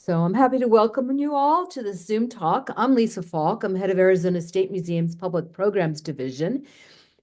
So I'm happy to welcome you all to this Zoom talk. I'm Lisa Falk. I'm head of Arizona State Museum's Public Programs Division.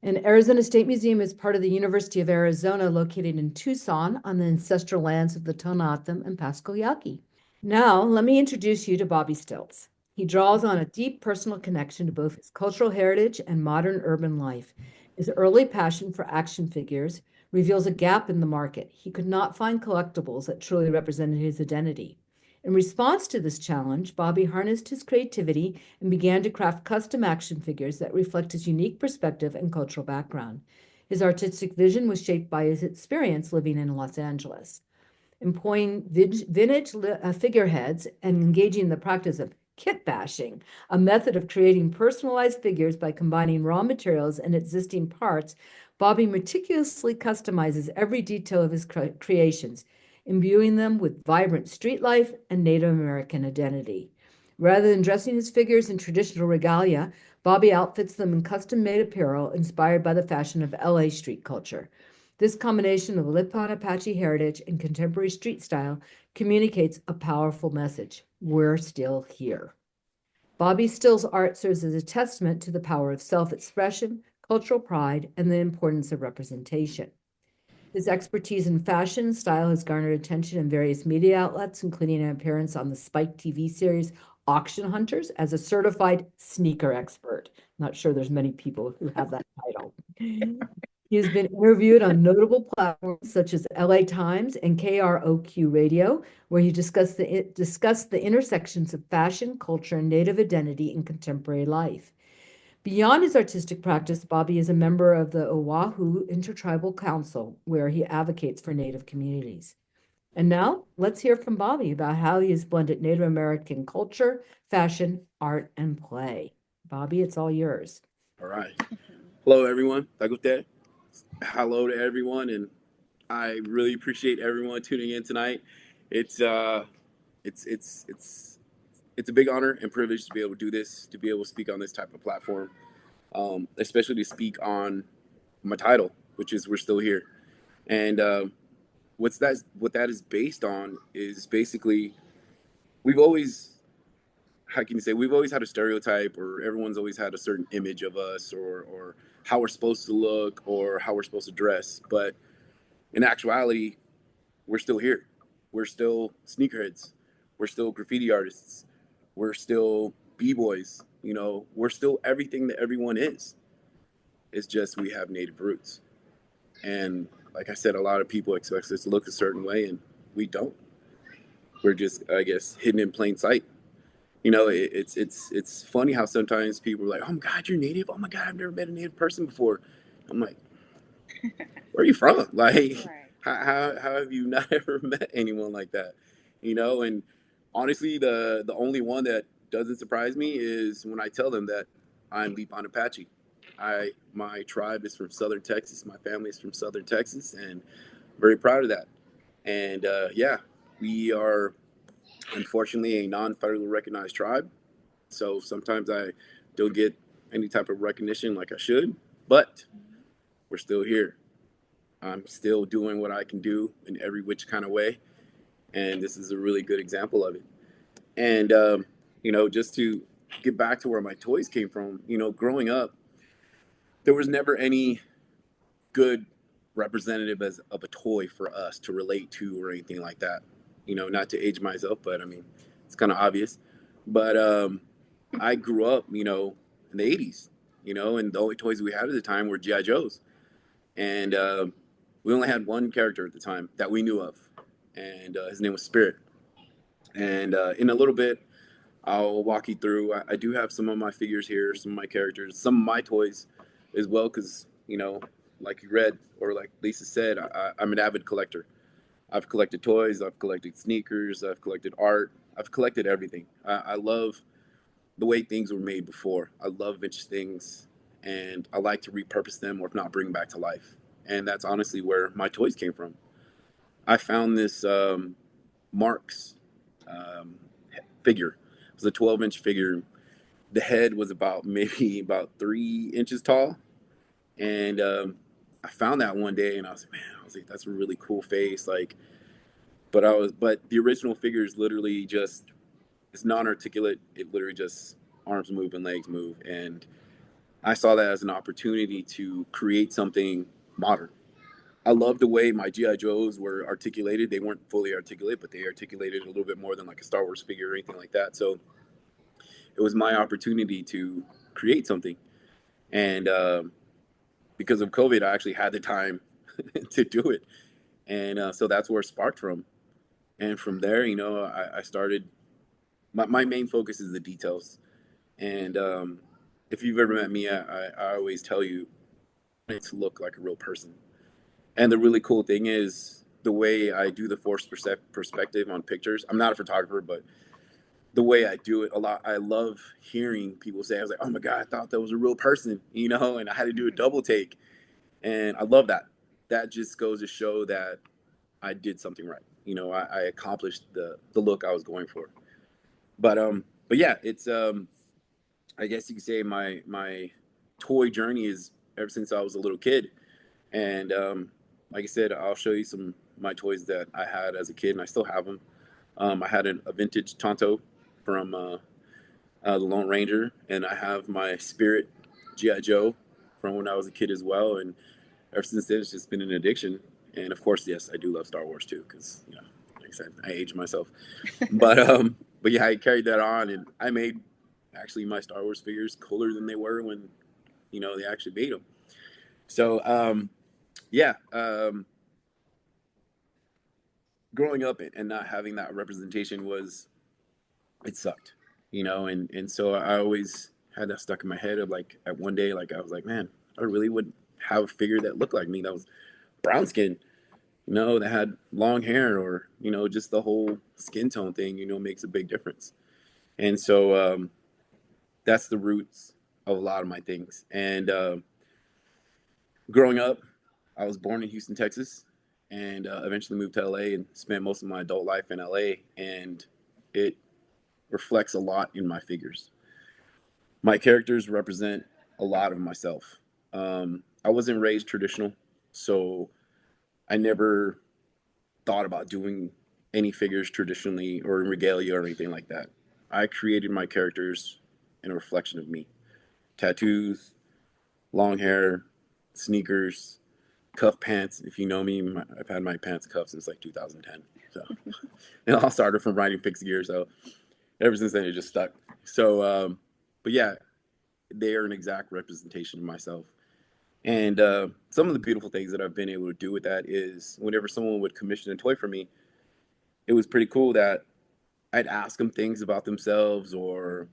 And Arizona State Museum is part of the University of Arizona, located in Tucson on the ancestral lands of the Tonatim and Pasco Yaqui. Now, let me introduce you to Bobby Stills. He draws on a deep personal connection to both his cultural heritage and modern urban life. His early passion for action figures reveals a gap in the market. He could not find collectibles that truly represented his identity. In response to this challenge, Bobby harnessed his creativity and began to craft custom action figures that reflect his unique perspective and cultural background. His artistic vision was shaped by his experience living in Los Angeles. Employing vintage figureheads and engaging in the practice of kitbashing, a method of creating personalized figures by combining raw materials and existing parts, Bobby meticulously customizes every detail of his creations, imbuing them with vibrant street life and Native American identity. Rather than dressing his figures in traditional regalia, Bobby outfits them in custom-made apparel inspired by the fashion of LA street culture. This combination of Lipan Apache heritage and contemporary street style communicates a powerful message. We're still here. Bobby Still's art serves as a testament to the power of self-expression, cultural pride, and the importance of representation. His expertise in fashion and style has garnered attention in various media outlets, including an appearance on the Spike TV series Auction Hunters as a certified sneaker expert. Not sure there's many people who have that title. He has been interviewed on notable platforms such as LA Times and KROQ Radio, where he discussed the intersections of fashion, culture, and Native identity in contemporary life. Beyond his artistic practice, Bobby is a member of the Oahu Intertribal Council, where he advocates for Native communities. And now let's hear from Bobby about how he has blended Native American culture, fashion, art, and play. Bobby, it's all yours. All right. Hello, everyone. Tagute. Hello to everyone, and I really appreciate everyone tuning in tonight. It's uh, it's a big honor and privilege to be able to do this, to be able to speak on this type of platform, especially to speak on my title, which is "We're Still Here." And what that is based on is basically we've always how can you say we've always had a stereotype, or everyone's always had a certain image of us, or how we're supposed to look, or how we're supposed to dress. But in actuality, we're still here. We're still sneakerheads. We're still graffiti artists. We're still b-boys. We're still everything that everyone is. It's just we have native roots. And like I said, a lot of people expect us to look a certain way, and we don't. We're just, I guess, hidden in plain sight. It's funny how sometimes people are like, "Oh my God, you're native! Oh my God, I've never met a native person before." I'm like, "Where are you from? Like, Right. how have you not ever met anyone like that?" And honestly, the only one that doesn't surprise me is when I tell them that I'm Lipan Apache. My tribe is from Southern Texas. My family is from Southern Texas, and I'm very proud of that. And yeah, we are unfortunately a non-federally recognized tribe. So sometimes I don't get any type of recognition like I should, but we're still here. I'm still doing what I can do in every which kind of way, and this is a really good example of it. And just to get back to where my toys came from, growing up, there was never any good representative of a toy for us to relate to or anything like that. Not to age myself, but I mean, it's kind of obvious. But I grew up, in the 80s, and the only toys we had at the time were G.I. Joes. And we only had one character at the time that we knew of, and his name was Spirit. And in a little bit, I'll walk you through. I do have some of my figures here, some of my characters, some of my toys as well, because, like you read, or like Lisa said, I'm an avid collector. I've collected toys, I've collected sneakers, I've collected art, I've collected everything. I love the way things were made before. I love vintage things, and I like to repurpose them, or if not, bring them back to life. And that's honestly where my toys came from. I found this Marx um, figure. It was a 12-inch figure. The head was maybe about 3 inches tall, and I found that one day, and I was like, man, that's a really cool face. Like, but the original figure is literally just, it's non-articulate. It literally just arms move and legs move. And I saw that as an opportunity to create something modern. I love the way my GI Joes were articulated. They weren't fully articulate, but they articulated a little bit more than like a Star Wars figure or anything like that. So it was my opportunity to create something. And because of COVID, I actually had the time to do it. And so that's where it sparked from. And from there, I started. My main focus is the details. And if you've ever met me, I always tell you it to look like a real person. And the really cool thing is the way I do the forced perspective on pictures. I'm not a photographer, but the way I do it a lot, I love hearing people say, I was like, oh my God, I thought that was a real person, and I had to do a double take. And I love that. That just goes to show that I did something right. I accomplished the look I was going for. But yeah, it's I guess you could say my toy journey is ever since I was a little kid. And like I said, I'll show you some of my toys that I had as a kid, and I still have them. I had a vintage Tonto from the Lone Ranger, and I have my Spirit GI Joe from when I was a kid as well. And ever since then, it's just been an addiction. And of course, yes, I do love Star Wars too, because like I said, I aged myself. But yeah, I carried that on, and I made actually my Star Wars figures cooler than they were when they actually made them. So yeah, growing up and not having that representation it sucked, and so I always had that stuck in my head of like at one day, like I was like, man, I really would have a figure that looked like me, that was brown skin, that had long hair, or just the whole skin tone thing, makes a big difference. And so that's the roots of a lot of my things. And growing up, I was born in Houston, Texas, and eventually moved to LA and spent most of my adult life in LA. And it reflects a lot in my figures. My characters represent a lot of myself. I wasn't raised traditional, so I never thought about doing any figures traditionally or in regalia or anything like that. I created my characters in a reflection of me. Tattoos, long hair, sneakers, cuff pants. If you know me, I've had my pants cuffed since like 2010. So it all started from riding fixed gear. So ever since then, it just stuck. So, but yeah, they are an exact representation of myself. And some of the beautiful things that I've been able to do with that is whenever someone would commission a toy for me, it was pretty cool that I'd ask them things about themselves, or,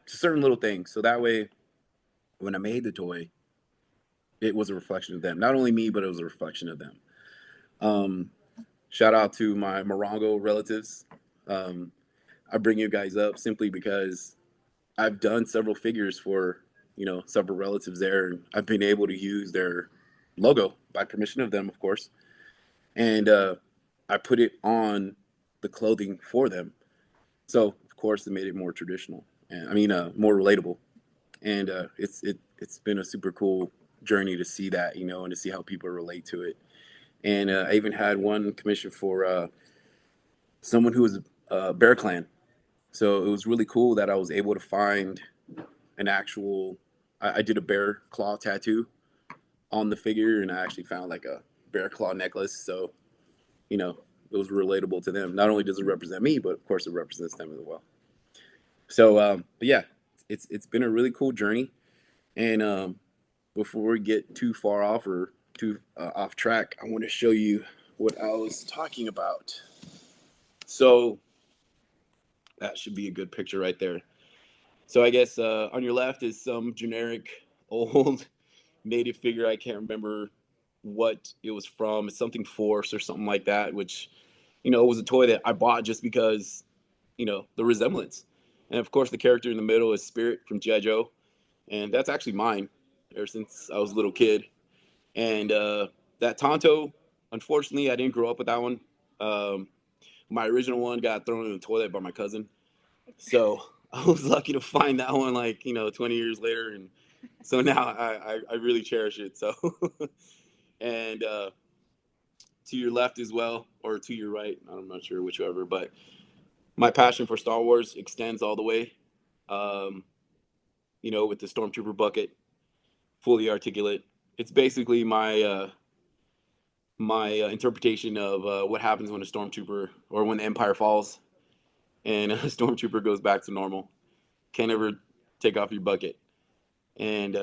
certain little things. So that way, when I made the toy, it was a reflection of them. Not only me, but it was a reflection of them. Um, Shout out to my Morongo relatives. Um, I bring you guys up simply because I've done several figures for, several relatives there. And I've been able to use their logo by permission of them, of course. And I put it on the clothing for them. So, of course, it made it more traditional, and I mean, more relatable. And it's been a super cool journey to see that, and to see how people relate to it. And I even had one commission for someone who was Bear Clan. So it was really cool that I was able to find an actual. I did a bear claw tattoo on the figure, and I actually found like a bear claw necklace. So it was relatable to them. Not only does it represent me, but of course it represents them as well. So, but yeah, it's been a really cool journey. And before we get too far off or too off track, I want to show you what I was talking about. So that should be a good picture right there. So I guess on your left is some generic old native figure. I can't remember what it was from. It's something Force or something like that, which, it was a toy that I bought just because, the resemblance. And of course, the character in the middle is Spirit from G.I. Joe. And that's actually mine ever since I was a little kid. And that Tonto, unfortunately, I didn't grow up with that one. Um, my original one got thrown in the toilet by my cousin. So I was lucky to find that one like, 20 years later. And so now I really cherish it. So, and to your left as well, or to your right. I'm not sure whichever, but my passion for Star Wars extends all the way. Um, with the Stormtrooper bucket, fully articulate. It's basically my interpretation of what happens when a stormtrooper or when the Empire falls and a stormtrooper goes back to normal. Can't ever take off your bucket. And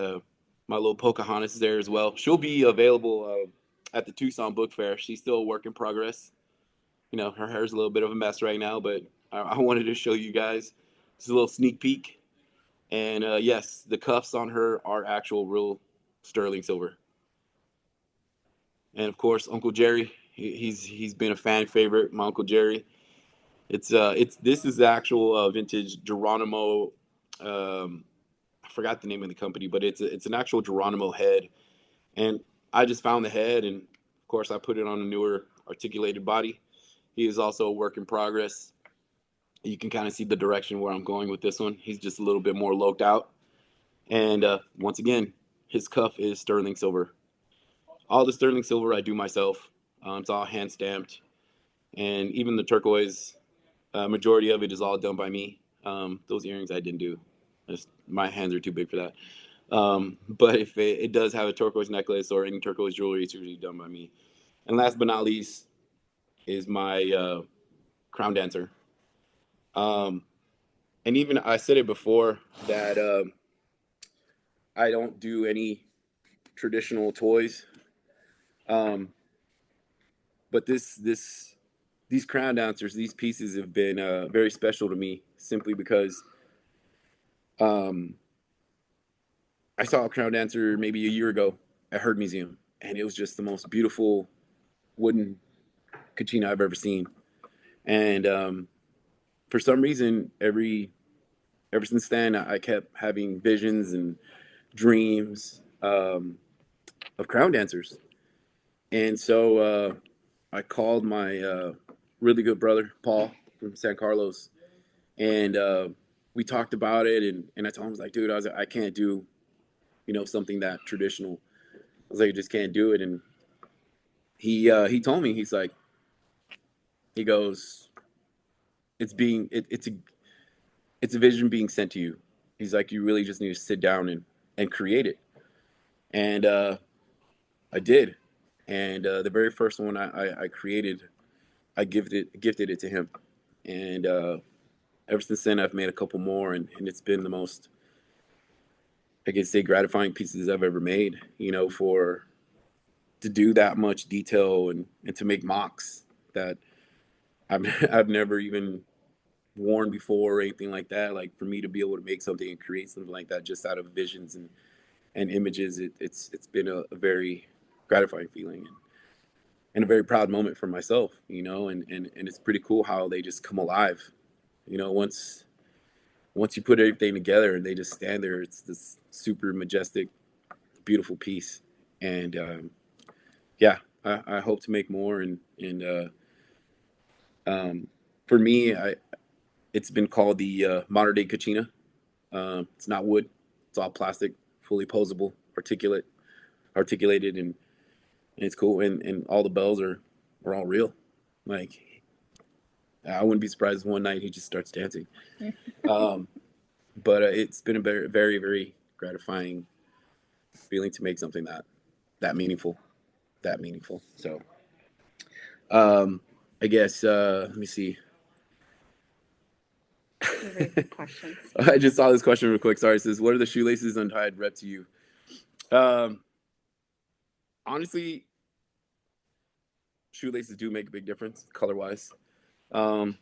my little Pocahontas is there as well. She'll be available at the Tucson Book Fair. She's still a work in progress. Her hair's a little bit of a mess right now, but I wanted to show you guys just a little sneak peek. And yes, the cuffs on her are actual real sterling silver. And of course, Uncle Jerry. He's been a fan favorite. My Uncle Jerry. It's this is the actual vintage Geronimo. I forgot the name of the company, but it's an actual Geronimo head, and I just found the head, and of course I put it on a newer articulated body. He is also a work in progress. You can kind of see the direction where I'm going with this one. He's just a little bit more loked out, and once again, his cuff is sterling silver. All the sterling silver I do myself. It's all hand stamped, and even the turquoise, majority of it is all done by me. Those earrings I didn't do. My hands are too big for that. But if it does have a turquoise necklace or any turquoise jewelry, it's usually done by me. And last but not least is my crown dancer. And even I said it before that I don't do any traditional toys. But these crown dancers, these pieces have been very special to me simply because um, I saw a crown dancer maybe a year ago at Heard Museum, and it was just the most beautiful wooden kachina I've ever seen. And for some reason, ever since then, I kept having visions and dreams of crown dancers. And so I called my really good brother Paul from San Carlos, and we talked about it. And I told him, I was like, dude, I can't do something that traditional. I was like, I just can't do it. And he told me, he goes, it's a vision being sent to you. He's like, you really just need to sit down and create it. And I did. And the very first one I created, I gifted it to him. And ever since then, I've made a couple more, and it's been the most, I guess, say, gratifying pieces I've ever made. For to do that much detail and to make mocks that I've I've never even worn before or anything like that. Like for me to be able to make something and create something like that just out of visions and images, it's been a very gratifying feeling and a very proud moment for myself. And it's pretty cool how they just come alive. Once you put everything together and they just stand there, it's this super majestic, beautiful piece. And yeah, I hope to make more. And for me, it's been called the modern day kachina. It's not wood; it's all plastic, fully posable, articulated, and it's cool. And all the bells are all real. Like I wouldn't be surprised if one night he just starts dancing. But it's been a very, very, very gratifying feeling to make something that meaningful, So, I guess let me see. Questions. I just saw this question real quick. Sorry, it says, "What are the shoelaces untied rep to you?" Um, honestly, shoelaces do make a big difference color wise, but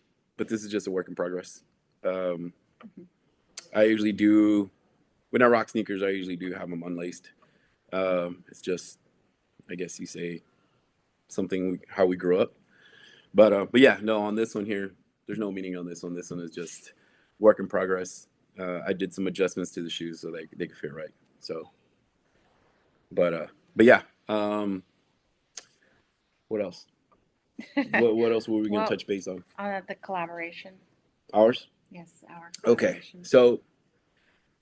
this is just a work in progress. I usually do when I rock sneakers. I usually do have them unlaced. It's just, I guess you say, something how we grew up. But yeah, no, on this one here, there's no meaning on this one. This one is just work in progress. I did some adjustments to the shoes so they could fit right. So, but yeah. What else? What else were we gonna touch base on? The collaboration. Ours? Yes, our Okay. So,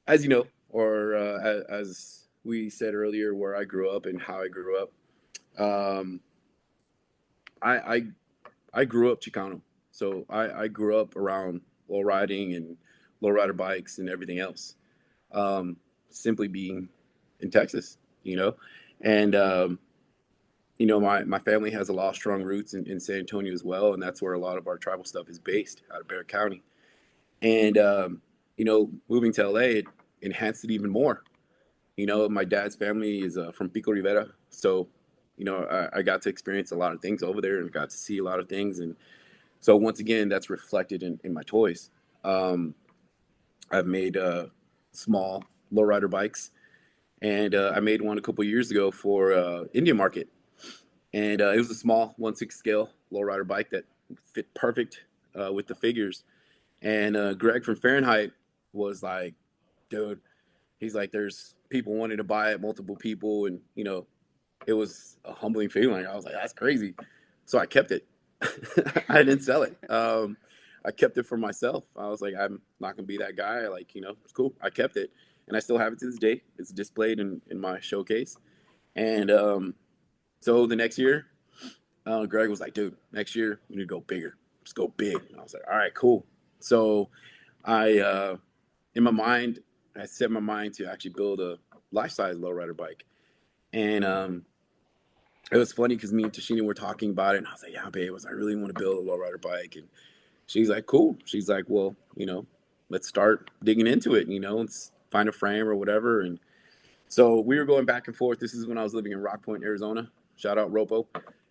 as you know, or as we said earlier, where I grew up and how I grew up, I I, I grew up Chicano, so I grew up around low riding and low rider bikes and everything else. Simply being in Texas, you know, and my family has a lot of strong roots in San Antonio as well, and that's where a lot of our tribal stuff is based out of Barrett County. And moving to LA, it enhanced it even more. My dad's family is from Pico Rivera, so I got to experience a lot of things over there and got to see a lot of things, and so once again, that's reflected in my toys. Um, I've made small lowrider bikes, and I made one a couple years ago for Indian market, and it was a small 1/6 scale lowrider bike that fit perfect with the figures. And Greg from Fahrenheit was like, dude, he's like, there's people wanting to buy it, multiple people, and it was a humbling feeling. I was like, that's crazy. So I kept it. I didn't sell it. I kept it for myself. I was like, I'm not gonna be that guy. Like, it's cool. I kept it, and I still have it to this day. It's displayed in my showcase. And so the next year, Greg was like, dude, next year we need to go bigger. Just go big. And I was like, all right, cool. So I, in my mind, I set my mind to actually build a life size lowrider bike. And it was funny because me and Tasheena were talking about it, and I was like, yeah, babe, I really want to build a lowrider bike. And she's like, cool. She's like, well, let's start digging into it, let's find a frame or whatever. And so we were going back and forth. This is when I was living in Rock Point, Arizona. Shout out Ropo.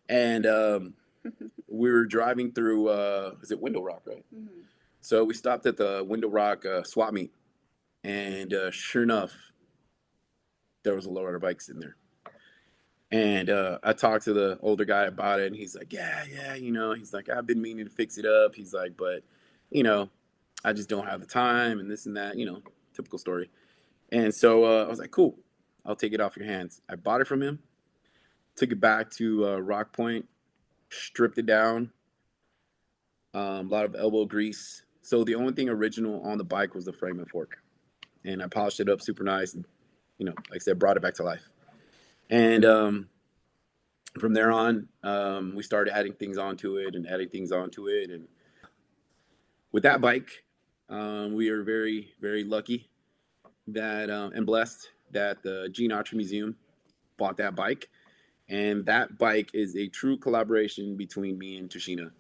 And we were driving through, is it Window Rock, right? Mhm. So we stopped at the Window Rock swap meet. And sure enough, there was a lowrider bike sitting there. And I talked to the older guy about it, and he's like, yeah, he's like, I've been meaning to fix it up. He's like, but, you know, I just don't have the time and this and that, typical story. And so I was like, cool, I'll take it off your hands. I bought it from him, took it back to Rock Point, stripped it down, a lot of elbow grease. So the only thing original on the bike was the frame and fork. And I polished it up super nice and, like I said, brought it back to life. And from there on, we started adding things onto it and adding things onto it. And with that bike, we are very, very lucky that and blessed that the Gene Autry Museum bought that bike. And that bike is a true collaboration between me and Tasheena.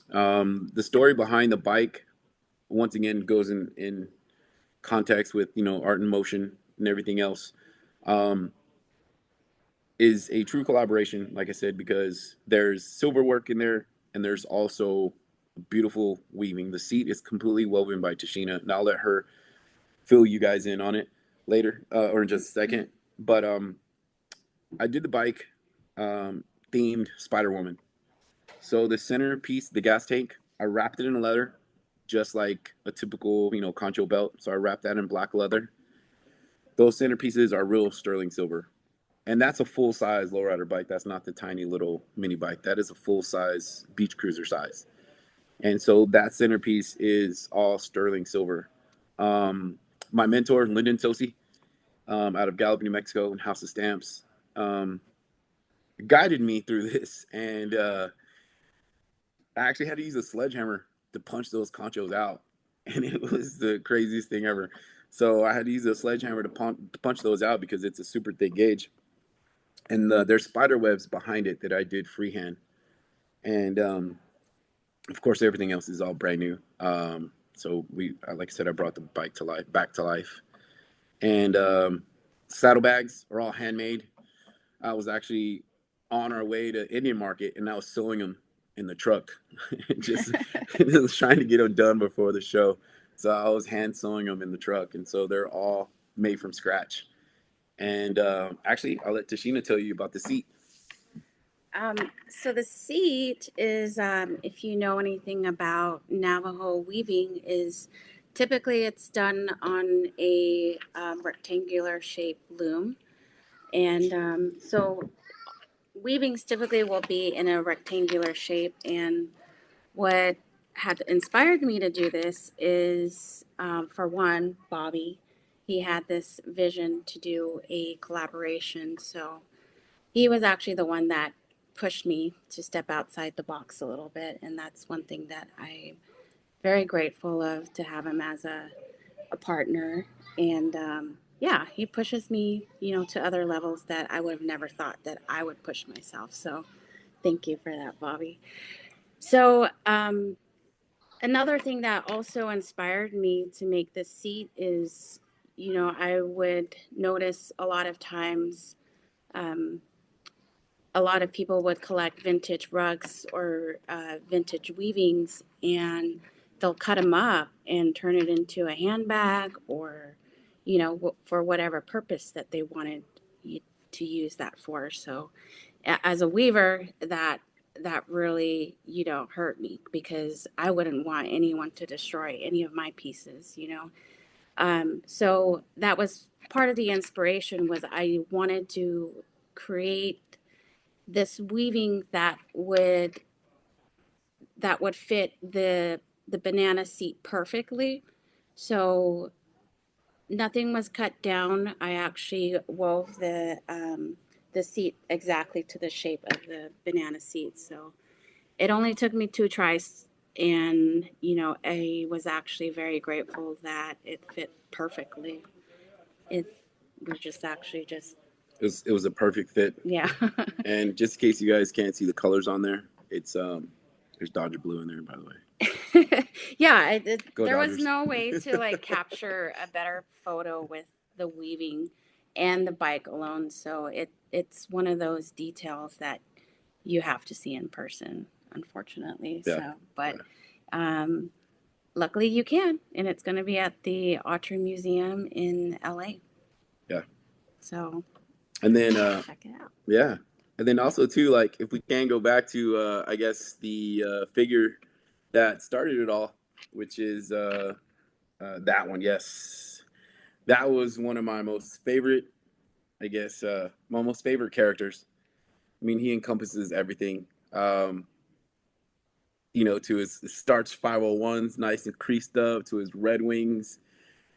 The story behind the bike, once again, goes in context with, art and motion and everything else. Um, is a true collaboration, like I said, because there's silver work in there and there's also beautiful weaving. The seat is completely woven by Tasheena, and I'll let her fill you guys in on it later or in just a second. But I did the bike themed Spider Woman. So the center piece, the gas tank, I wrapped it in leather, just like a typical, concho belt. So I wrapped that in black leather. Those center pieces are real sterling silver. And that's a full size lowrider bike. That's not the tiny little mini bike. That is a full size beach cruiser size. And so that centerpiece is all sterling silver. Um, my mentor, Lyndon Tosi, out of Gallup, New Mexico, and House of Stamps, um, guided me through this. And I actually had to use a sledgehammer to punch those conchos out. And it was the craziest thing ever. So I had to use a sledgehammer to punch those out because it's a super thick gauge. And there's spider webs behind it that I did freehand. And of course, everything else is all brand new. So like I said, I brought the bike to life, back to life. And saddlebags are all handmade. I was actually on our way to Indian Market, and I was sewing them in the truck, just was trying to get them done before the show. So I was hand sewing them in the truck, and so they're all made from scratch. And actually, I'll let Tasheena tell you about the seat. So the seat is, if you know anything about Navajo weaving, is typically it's done on a rectangular shaped loom, and so weavings typically will be in a rectangular shape. And what had inspired me to do this is, for one, Bobby. He had this vision to do a collaboration, so he was actually the one that pushed me to step outside the box a little bit. And that's one thing that I'm very grateful of, to have him as a partner. And yeah, he pushes me, to other levels that I would have never thought that I would push myself. So thank you for that, Bobby. So another thing that also inspired me to make this seat is, I would notice a lot of times, um, a lot of people would collect vintage rugs or vintage weavings, and they'll cut them up and turn it into a handbag, or for whatever purpose that they wanted to use that for. So as a weaver, that really hurt me, because I wouldn't want anyone to destroy any of my pieces. So that was part of the inspiration, was I wanted to create this weaving that would fit the banana seat perfectly. So nothing was cut down. I actually wove the seat exactly to the shape of the banana seat. So it only took me 2 tries, and I was actually very grateful that it fit perfectly. It was just actually just It was a perfect fit. yeah. And just in case you guys can't see the colors on there, it's there's Dodger blue in there, by the way. Yeah, Go there was Dodgers. no way to like capture a better photo with the weaving and the bike alone. So it's one of those details that you have to see in person, unfortunately. Yeah. So, but luckily you can, and it's going to be at the Autry Museum in LA. Yeah. So And then check it out. yeah. And then also too, like if we can go back to I guess the figure that started it all, which is that one. Yes, that was one of my most favorite. I guess my most favorite characters. I mean, he encompasses everything. To his starch 501s, nice and creased up, to his Red Wings,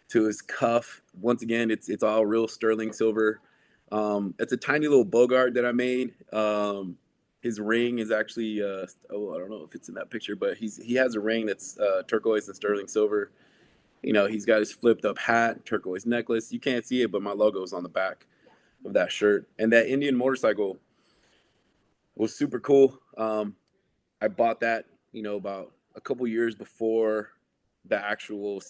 to his cuff. Once again, it's all real sterling silver. It's a tiny little Bogart that I made. His ring is actually I don't know if it's in that picture, but he has a ring that's turquoise and sterling silver. He's got his flipped up hat, turquoise necklace. You can't see it, but my logo is on the back of that shirt. And that Indian motorcycle was super cool. I bought that, about a couple years before the actual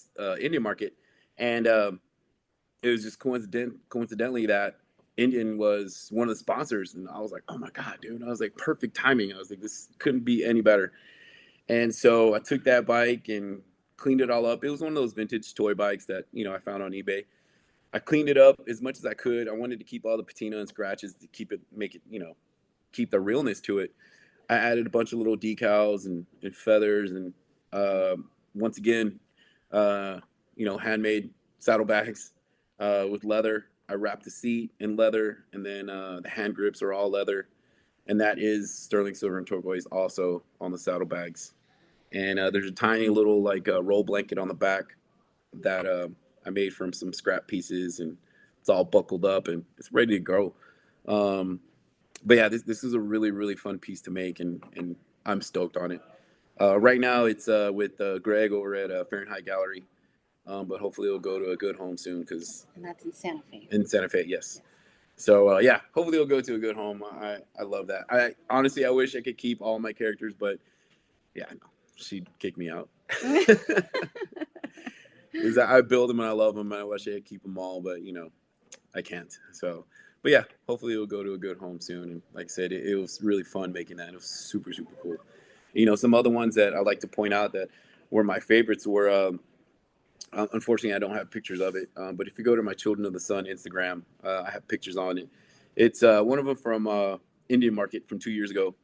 Indian market, and it was just coincidentally that Indian was one of the sponsors, and I was like, oh my god, dude! I was like, perfect timing. I was like, this couldn't be any better. And so I took that bike and cleaned it all up. It was one of those vintage toy bikes that I found on eBay. I cleaned it up as much as I could. I wanted to keep all the patina and scratches to make it, keep the realness to it. I added a bunch of little decals and feathers, and uh, once again, uh, handmade saddlebags with leather. I wrapped the seat in leather, and then the hand grips are all leather, and that is sterling silver and turquoise also on the saddlebags. And there's a tiny little like roll blanket on the back that I made from some scrap pieces, and it's all buckled up and it's ready to go. Um, but yeah, this is a really really fun piece to make, and I'm stoked on it. Right now, it's with Greg over at Fahrenheit Gallery, but hopefully it'll go to a good home soon because And that's in Santa Fe. in Santa Fe, yes. So yeah, hopefully it'll go to a good home. I love that. I honestly I wish I could keep all my characters, but yeah, no, she'd kick me out. Is that I build them and I love them and I wish I could keep them all, but I can't. So, but yeah, hopefully it'll go to a good home soon. And like I said, it was really fun making that. It was super super cool. Some other ones that I like to point out that were my favorites were. Unfortunately, I don't have pictures of it, but if you go to my Children of the Sun Instagram, I have pictures on it. It's one of them from Indian Market from 2 years ago.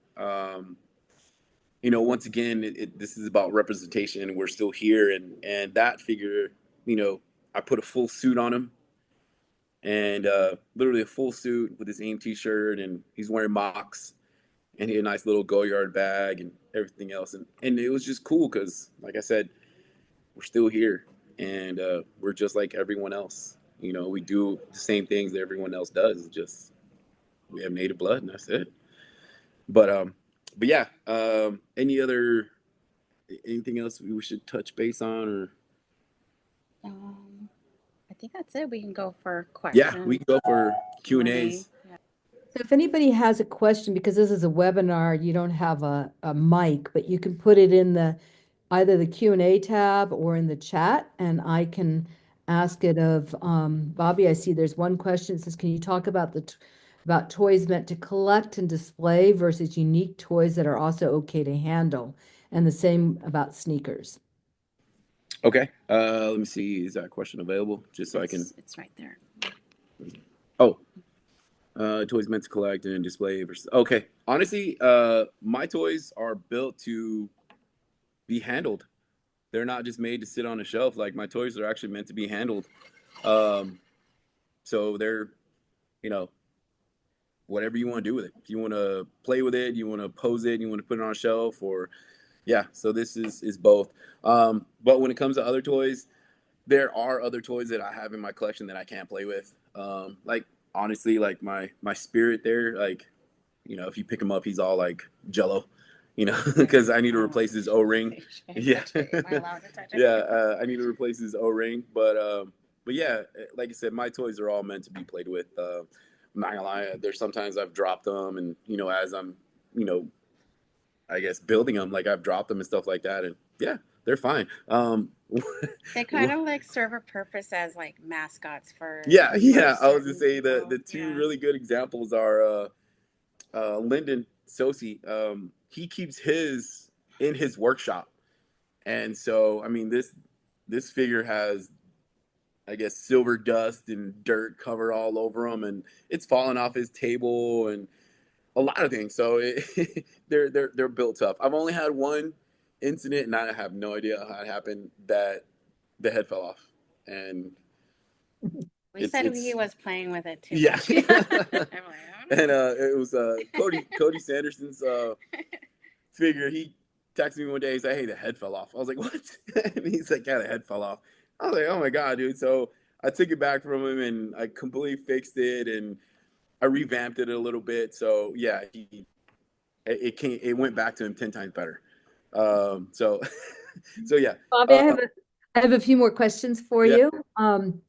Once again, this is about representation. We're still here, and that figure, I put a full suit on him, and literally a full suit with his AIM T-shirt, and he's wearing mocks, and he had a nice little Go-Yard bag and everything else, and it was just cool because, like I said, we're still here, and we're just like everyone else. We do the same things that everyone else does. Just we have native blood, and that's it. but yeah. Anything else we should touch base on, or I think that's it. We can go for yeah, questions. we can go for Q&As. Yeah. So if anybody has a question, because this is a webinar, you don't have a mic, but you can put it in either the Q&A tab or in the chat, and I can ask it of Bobby. I see there's one question that says, can you talk about about toys meant to collect and display versus unique toys that are also okay to handle? And the same about sneakers. Okay. Let me see. Is that question available? Just so I can. It's right there. Oh, toys meant to collect and display versus. Okay. Honestly, my toys are built to be handled. They're not just made to sit on a shelf. Like, my toys are actually meant to be handled. So they're, you know, whatever you want to do with it. If you want to play with it, you want to pose it, you want to put it on a shelf, or yeah. So this is both. But when it comes to other toys, there are other toys that I have in my collection that I can't play with. Like, honestly, like my spirit there, like, if you pick him up, he's all like jello, because I need to replace his O-ring. Yeah. Am I allowed to touch it? Yeah, I need to replace his O-ring. But yeah, like I said, my toys are all meant to be played with. I'm not gonna lie, there's sometimes I've dropped them, and as I'm, I guess building them, like I've dropped them and stuff like that, and yeah, they're fine. They kind of like serve a purpose as like mascots for Yeah. I was gonna certain say the people. two Yeah. really good examples are Lyndon Sosi. He keeps his in his workshop, and so I mean this figure has, I guess, silver dust and dirt covered all over him, and it's falling off his table and a lot of things. So they're built tough. I've only had one incident, and I have no idea how it happened, that the head fell off, and We said he was playing with it too yeah. much. I'm like, And it was Cody Sanderson's figure. He texted me one day. He said, "Hey, the head fell off." I was like, "What?" And he's like, "Yeah, the head fell off." I was like, "Oh my god, dude!" So I took it back from him, and I completely fixed it, and I revamped it a little bit. So yeah, it went back to him 10 times better. So so yeah. Bobby, I have a few more questions for Yeah. you.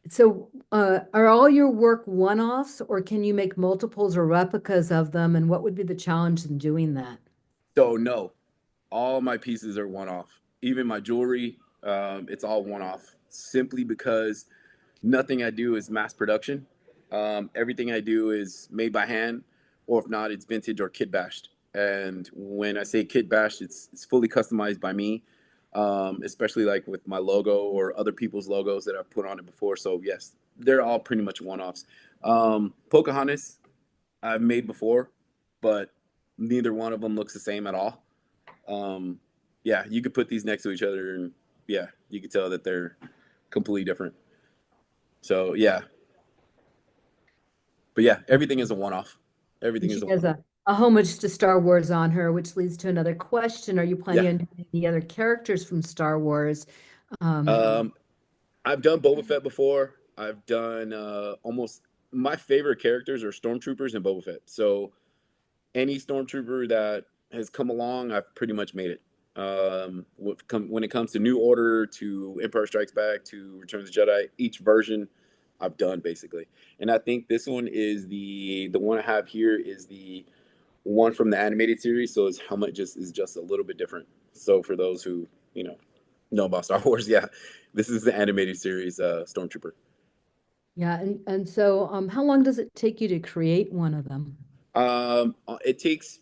So are all your work one-offs, or can you make multiples or replicas of them? And what would be the challenge in doing that? So no, all my pieces are one off. Even my jewelry, it's all one off. Simply because nothing I do is mass production. Everything I do is made by hand, or if not, it's vintage or kit bashed. And when I say kit bashed, it's fully customized by me, especially like with my logo or other people's logos that I've put on it before. So yes, they're all pretty much one offs. Pocahontas, I've made before, but neither one of them looks the same at all. Yeah, you could put these next to each other, and yeah, you could tell that they're completely different. So yeah, but yeah, everything is a one-off. Everything And is she a has one-off. a homage to Star Wars on her, which leads to another question. Are you planning Yeah. on doing any other characters from Star Wars? I've done Boba Fett before. I've done almost my favorite characters are stormtroopers and Boba Fett. So any stormtrooper that has come along, I've pretty much made it. When it comes to New Order, to Empire Strikes Back, to Return of the Jedi, each version I've done basically. And I think this one is the one I have here is the one from the animated series. So his helmet is just a little bit different. So for those who know about Star Wars, yeah, this is the animated series Stormtrooper. Yeah, and so how long does it take you to create one of them? It takes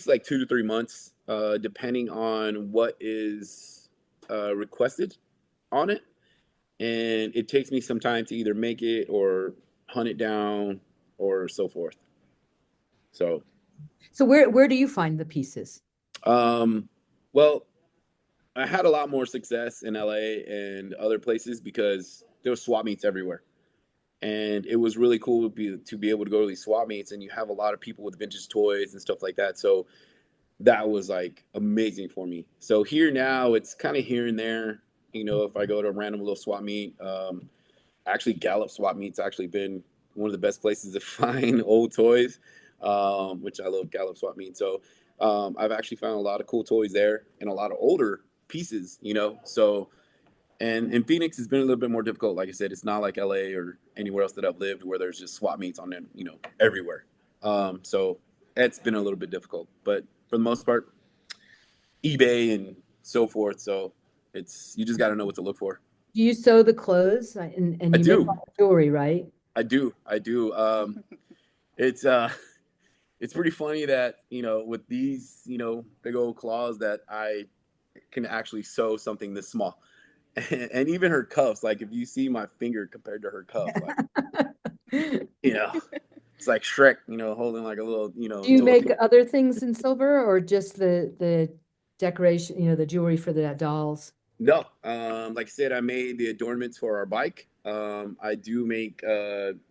like 2 to 3 months, depending on what is requested on it, and it takes me some time to either make it or hunt it down or so forth. So, So where do you find the pieces? well, I had a lot more success in LA and other places because there was swap meets everywhere. And it was really cool to be able to go to these swap meets, and you have a lot of people with vintage toys and stuff like that. So that was like amazing for me. So here now, it's kind of here and there. If I go to a random little swap meet, actually Gallup swap meets actually been one of the best places to find old toys. which I love Gallup swap meet. So I've actually found a lot of cool toys there and a lot of older pieces, you know. So and in Phoenix, it's been a little bit more difficult. Like I said, it's not like LA or anywhere else that I've lived where there's just swap meets on them, you know, everywhere. So it's been a little bit difficult, but for the most part, eBay and so forth. So it's you just got to know what to look for. Do you sew the clothes I and you make do, all the jewelry, right? I do. It's it's pretty funny that you know with these you know big old claws that I can actually sew something this small, and even her cuffs. Like if you see my finger compared to her cuff, like you know, it's like Shrek, you know, holding like a little you know Do you toy. make other things in silver or just the decoration, the jewelry for the dolls? No, like I said, I made the adornments for our bike. I do make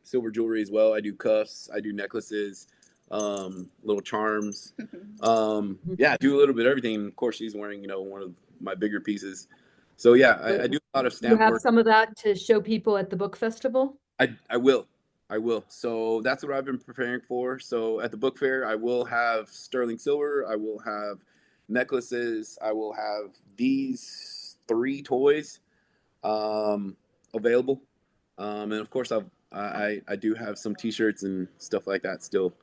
silver jewelry as well. I do cuffs, I do necklaces, little charms. Yeah, I do a little bit of everything. Of course, she's wearing, you know, one of my bigger pieces. So yeah, I do a lot of Do you stamp have work. some of that to show people at the book festival? I will. I will. So that's what I've been preparing for. So at the book fair, I will have sterling silver. I will have necklaces. I will have these three toys available. And of course, I do have some T-shirts and stuff like that still.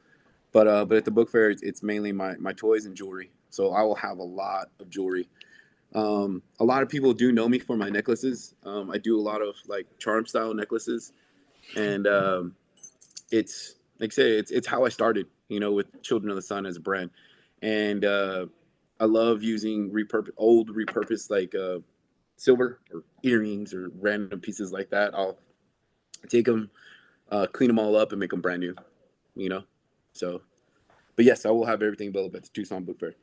But at the book fair, it's mainly my toys and jewelry. So I will have a lot of jewelry. A lot of people do know me for my necklaces. I do a lot of like charm style necklaces, and it's like I say, it's how I started. You know, with Children of the Sun as a brand, and I love using repurposed like silver or earrings or random pieces like that. I'll take them, clean them all up, and make them brand new. You know, so. But yes, I will have everything available at the Tucson Book Fair.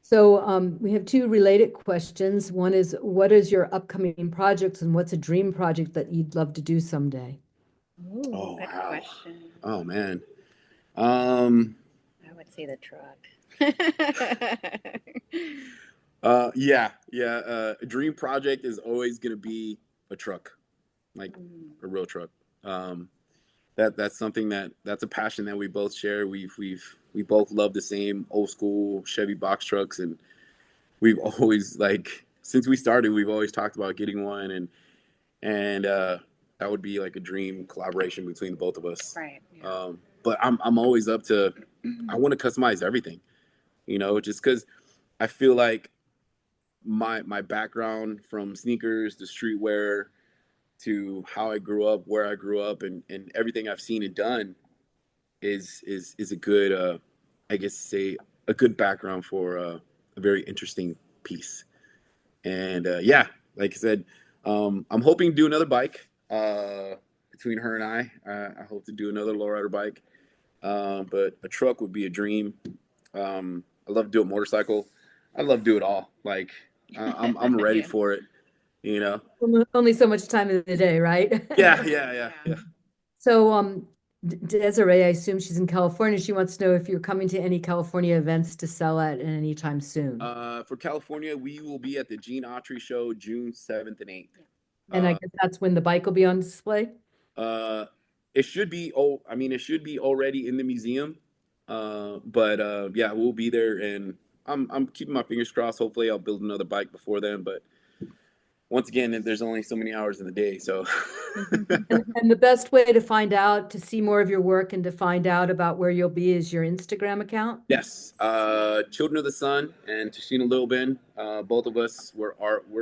So we have two related questions. One is, what is your upcoming projects and what's a dream project that you'd love to do someday? Ooh, Oh good wow. question. Oh man. Um. I would say the truck. Yeah. A dream project is always gonna be a truck, like a real truck. Um. That's something that's a passion that we both share. We both love the same old school Chevy box trucks, and we've always like since we started, we've always talked about getting one, and that would be like a dream collaboration between the both of us. Right. Yeah. But I'm always up to. I want to customize everything, you know, just because I feel like my background from sneakers to streetwear to how I grew up, where I grew up, and everything I've seen and done is a good I guess say a good background for a very interesting piece. And yeah, like I said, I'm hoping to do another bike between her and I. I hope to do another lowrider bike, but a truck would be a dream. I love to do a motorcycle. I love to do it all. Like I'm ready Yeah. for it. You know. Only so much time in the day, right? Yeah. So Desiree, I assume she's in California. She wants to know if you're coming to any California events to sell at anytime soon. For California, we will be at the Gene Autry Show June 7th and 8th. And I guess that's when the bike will be on display. Uh, it should be. Oh, I mean, it should be already in the museum. But yeah, we'll be there, and I'm keeping my fingers crossed. Hopefully, I'll build another bike before then. But once again, there's only so many hours in the day, so. And the best way to find out, to see more of your work and to find out about where you'll be is your Instagram account. Yes, Children of the Sun and Tasheena Littleben, both of us we're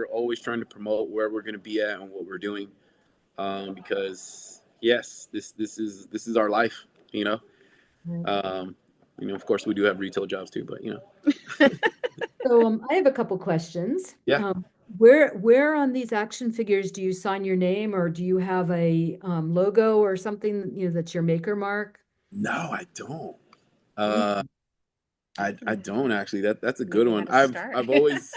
always trying to promote where we're going to be at and what we're doing, because yes, this is our life, you know. Um, of course, we do have retail jobs too, but you know. So I have a couple questions. Yeah. Where on these action figures do you sign your name, or do you have a logo or something, that's your maker mark? No, I don't. Uh, I don't actually. That's a Maybe good how one. to I've start. I've always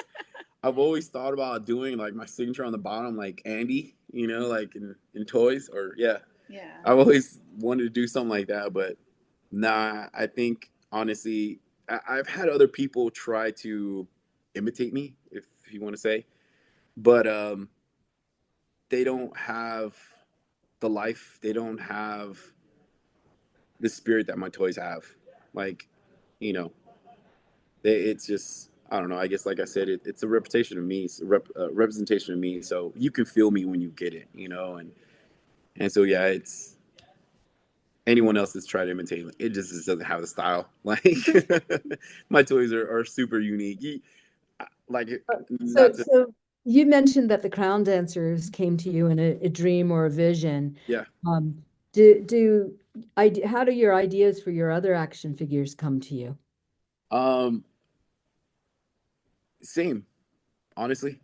I've always thought about doing like my signature on the bottom, like Andy, you know, like in toys, or yeah. Yeah. I've always wanted to do something like that, but nah. I think honestly, I've had other people try to imitate me, if you want to say, but they don't have the life. They don't have the spirit that my toys have. Like, you know, it's just, I don't know. I guess, like I said, it's a reputation of me, it's a representation of me. So you can feel me when you get it, you know, and so yeah, it's anyone else that's tried to imitate, it just doesn't have the style. Like my toys are super unique. Like So, not to, so you mentioned that the crown dancers came to you in a dream or a vision. yeah. Um, how do your ideas for your other action figures come to you? Um, Same, honestly,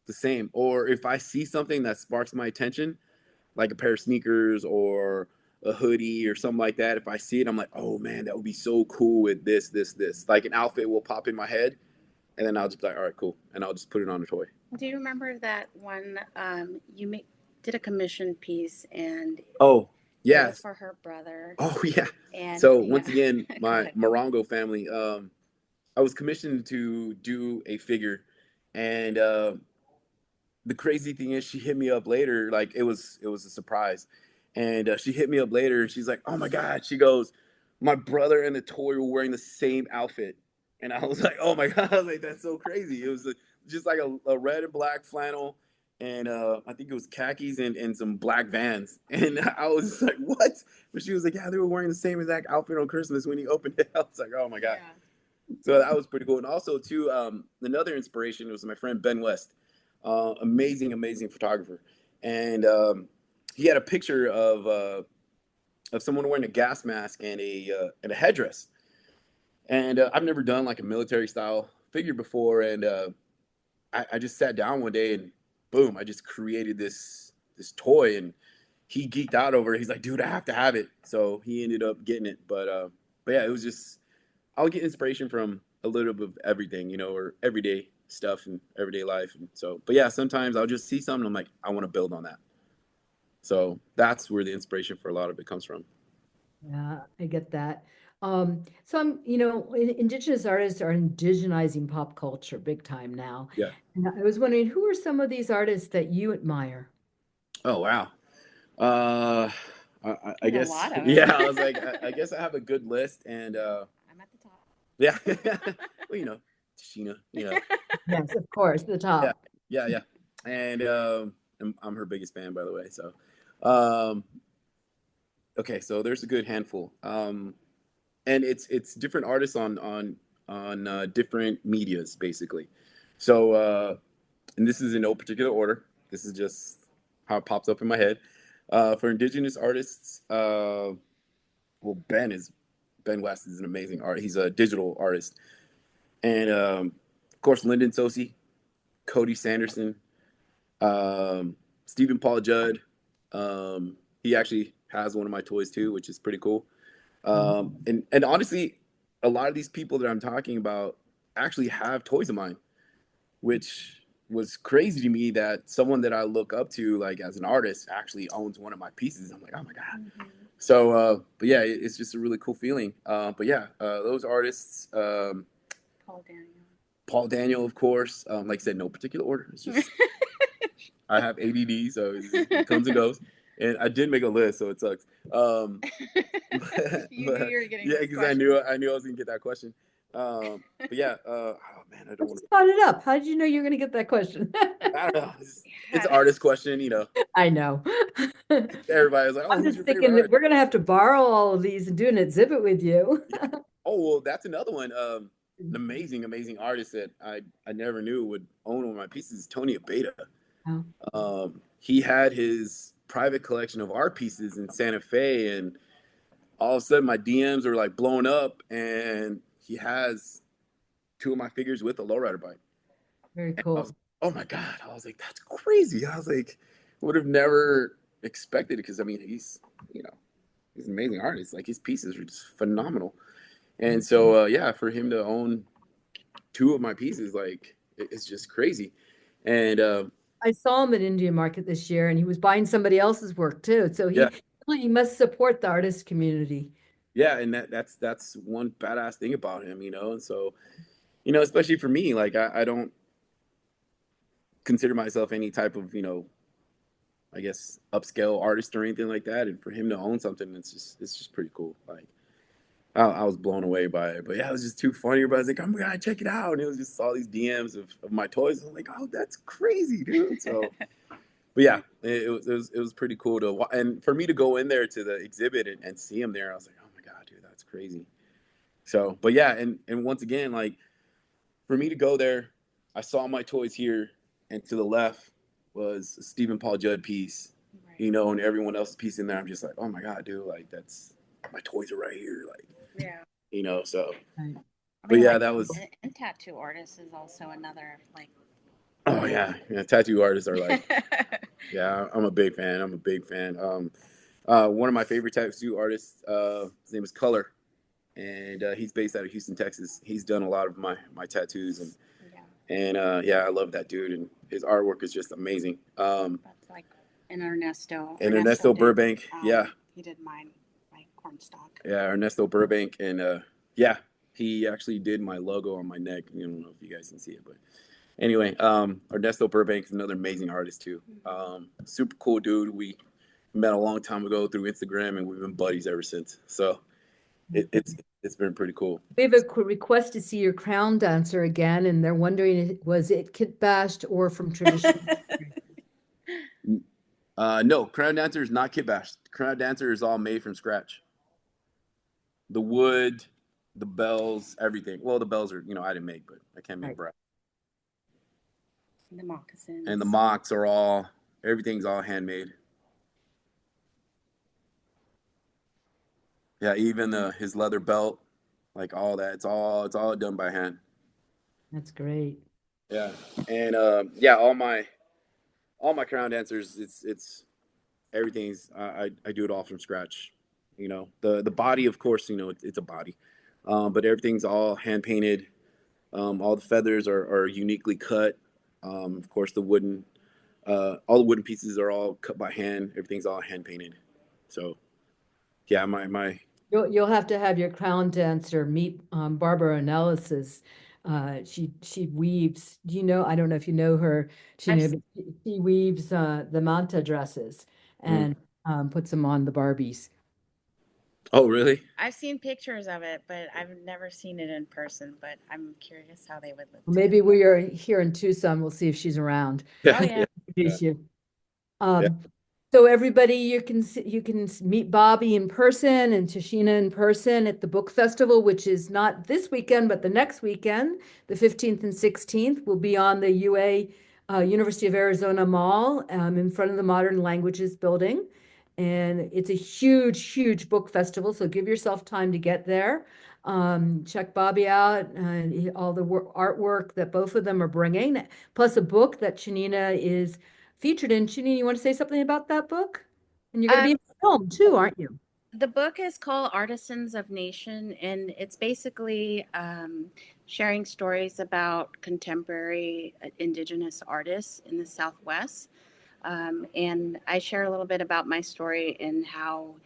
the same. Or if I see something that sparks my attention, like a pair of sneakers or a hoodie or something like that, if I see it, I'm like, oh man, that would be so cool with this. Like an outfit will pop in my head, and then I'll just be like, all right, cool, and I'll just put it on a toy. Do you remember that one did a commission piece and Oh, it was yes. for her brother Oh, yeah. and So yeah. once again, Go my ahead. Morongo family, I was commissioned to do a figure, and the crazy thing is she hit me up later, like it was a surprise, and she hit me up later and she's like, oh my god, she goes, my brother and the toy were wearing the same outfit, and I was like, oh my god, I was like, that's so crazy. It was just like a red and black flannel, and I think it was khakis and some black Vans, and I was just like, what? But she was like, yeah, they were wearing the same exact outfit on Christmas when he opened it. I was like, oh my god. Yeah. So that was pretty cool. And also too, another inspiration was my friend Ben West, amazing photographer, and he had a picture of someone wearing a gas mask and a headdress. And I've never done like a military style figure before, and I just sat down one day and boom, I just created this toy, and he geeked out over it. He's like, dude, I have to have it. So he ended up getting it. But yeah, it was just I'll get inspiration from a little bit of everything, you know, or everyday stuff and everyday life. And so, but yeah, sometimes I'll just see something. I'm like, I want to build on that. So that's where the inspiration for a lot of it comes from. Yeah, I get that. So Indigenous artists are indigenizing pop culture big time now. Yeah. And I was wondering, who are some of these artists that you admire? Oh, wow. Uh, I There's a guess, lot of yeah, them. I was like, I guess I have a good list, and I'm at the top. yeah, well, Tasheena, Yes, of course, the yeah, top. yeah, and I'm her biggest fan, by the way. So, um, okay, so there's a good handful. And it's different artists on different medias basically. So and this is in no particular order. This is just how it pops up in my head. For Indigenous artists, well, Ben West is an amazing art. He's a digital artist, and of course Lyndon Sosi, Cody Sanderson, Stephen Paul Judd. He actually has one of my toys too, which is pretty cool. And honestly, a lot of these people that I'm talking about actually have toys of mine, which was crazy to me that someone that I look up to, like as an artist, actually owns one of my pieces. I'm like, oh my god. Mm-hmm. So, but yeah, it's just a really cool feeling. But yeah, those artists, Paul Daniel. Paul Daniel, of course. Like I said, no particular order. It's just I have ADD, so it comes and goes. And I did make a list, so it sucks. You knew But you were getting yeah, this because question. I knew I was gonna get that question. But yeah, oh man, I I don't want just to. brought it up. How did you know you were going to get that question? I don't know. It's Yeah. an artist question, you know. I know. Everybody's like, "Oh, I'm who's just your favorite thinking that artist?" we're going to have to borrow all of these and do an exhibit with you. Yeah. Oh well, that's another one. An amazing artist that I never knew would own one of my pieces is Tony Abeta. Oh, He had his private collection of art pieces in Santa Fe, and all of a sudden my DMs are like blowing up, and he has two of my figures with a lowrider bike. very And I was, cool. oh my god! I was like, that's crazy. I was like, would have never expected it because I mean he's an amazing artist. Like his pieces are just phenomenal. And so yeah, for him to own two of my pieces, like it's just crazy. And I saw him at Indian Market this year, and he was buying somebody else's work too. So yeah, he must support the artist community. yeah, and that's one badass thing about him, you know. And so especially for me, like I don't consider myself any type of I guess upscale artist or anything like that. And for him to own something, it's just pretty cool. Like I was blown away by it. But yeah, it was just too funny. But I was like, oh my God, check it out. And it was just all these DMs of my toys. I was like, oh, that's crazy, dude. So, but yeah, it was pretty cool to and for me to go in there to the exhibit and see him there. I was like, oh my God, dude, that's crazy. So, but yeah, and once again, like for me to go there, I saw my toys here, and to the left was a Stephen Paul Judd piece, Right. and everyone else's piece in there. I'm just like, oh my God, dude, like that's my toys are right here, like Yeah. so. Right. I But mean, yeah, like, that was. and tattoo artist is also another like. Oh yeah, yeah. Tattoo artists are like, yeah, I'm a big fan. I'm a big fan. One of my favorite tattoo artists, his name is Color, and he's based out of Houston, Texas. He's done a lot of my tattoos, and yeah, I love that dude, and his artwork is just amazing. That's like an Ernesto. And Ernesto did, Burbank, yeah, he did mine, my cornstalk. yeah, Ernesto Burbank, and yeah, he actually did my logo on my neck. I don't know if you guys can see it, but anyway, Ernesto Burbank is another amazing artist too. Super cool dude. We met a long time ago through Instagram, and we've been buddies ever since. So it's been pretty cool. We have a request to see your crown dancer again, and they're wondering, was it kit bashed or from traditional? No, Crown Dancer is not kit bashed. Crown Dancer is all made from scratch. The wood, the bells, everything. Well, the bells are I didn't make, but I can't make Right. brass. The moccasins. And the mocks are all everything's all handmade. Yeah, even his leather belt, like all that, it's all done by hand. That's great. Yeah, and yeah, all my crown dancers, it's everything's I do it all from scratch. The body, of course, it's a body, but everything's all hand painted. All the feathers are uniquely cut. Of course, all the wooden pieces are all cut by hand. Everything's all hand painted. So, yeah, my You'll have to have your crown dancer meet Barbara Analysis. She weaves. Do you know? I don't know if you know her. I've, But she weaves the manta dresses mm. and puts them on the Barbies. Oh, really? I've seen pictures of it, but I've never seen it in person. But I'm curious how they would look. Well, maybe we are here in Tucson. We'll see if she's around. Oh yeah. Introduce you. Yeah. So everybody, you can meet Bobby in person and Tasheena in person at the book festival, which is not this weekend, but the next weekend, the 15th and 16th. We'll be on the University of Arizona Mall in front of the Modern Languages building. And it's a huge, huge book festival. So give yourself time to get there. Check Bobby out, all the artwork that both of them are bringing, plus a book that Chanina is featured in. Chanina, you want to say something about that book? And you're going to be in the film too, aren't you? The book is called Artisans of Nation, and it's basically sharing stories about contemporary Indigenous artists in the Southwest. And I share a little bit about my story and how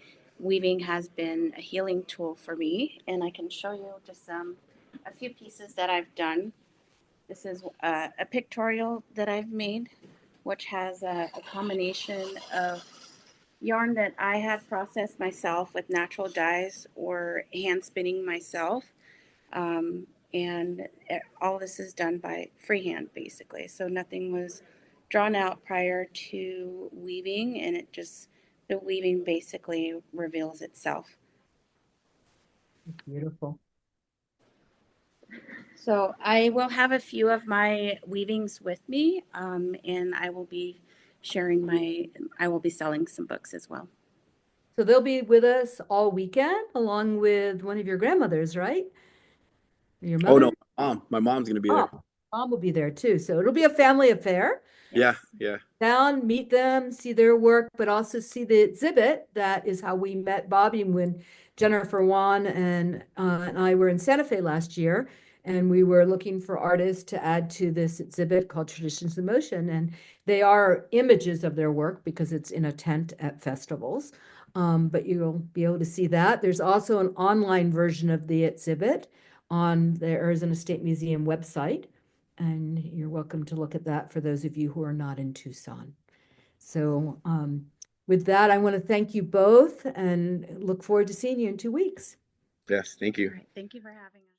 weaving has been a healing tool for me. And I can show you just a few pieces that I've done. This is a pictorial that I've made, which has a combination of yarn that I had processed myself with natural dyes or hand spinning myself. Um, and all this is done by freehand basically. So nothing was drawn out prior to weaving, and the weaving basically reveals itself. Beautiful. So I will have a few of my weavings with me, and I will be selling some books as well. So they'll be with us all weekend, along with one of your grandmothers, right? Your Oh mother? no, my mom's gonna be there. Oh, mom will be there too. So it'll be a family affair. Yeah, Yes. yeah. Down, meet them, see their work, but also see the exhibit. That is how we met Bobby when Jennifer Wan and I were in Santa Fe last year. And we were looking for artists to add to this exhibit called Traditions in Motion. And they are images of their work because it's in a tent at festivals. But you'll be able to see that. There's also an online version of the exhibit on the Arizona State Museum website. And you're welcome to look at that for those of you who are not in Tucson. So with that, I want to thank you both and look forward to seeing you in 2 weeks. Yes, thank All you. right, thank you for having us.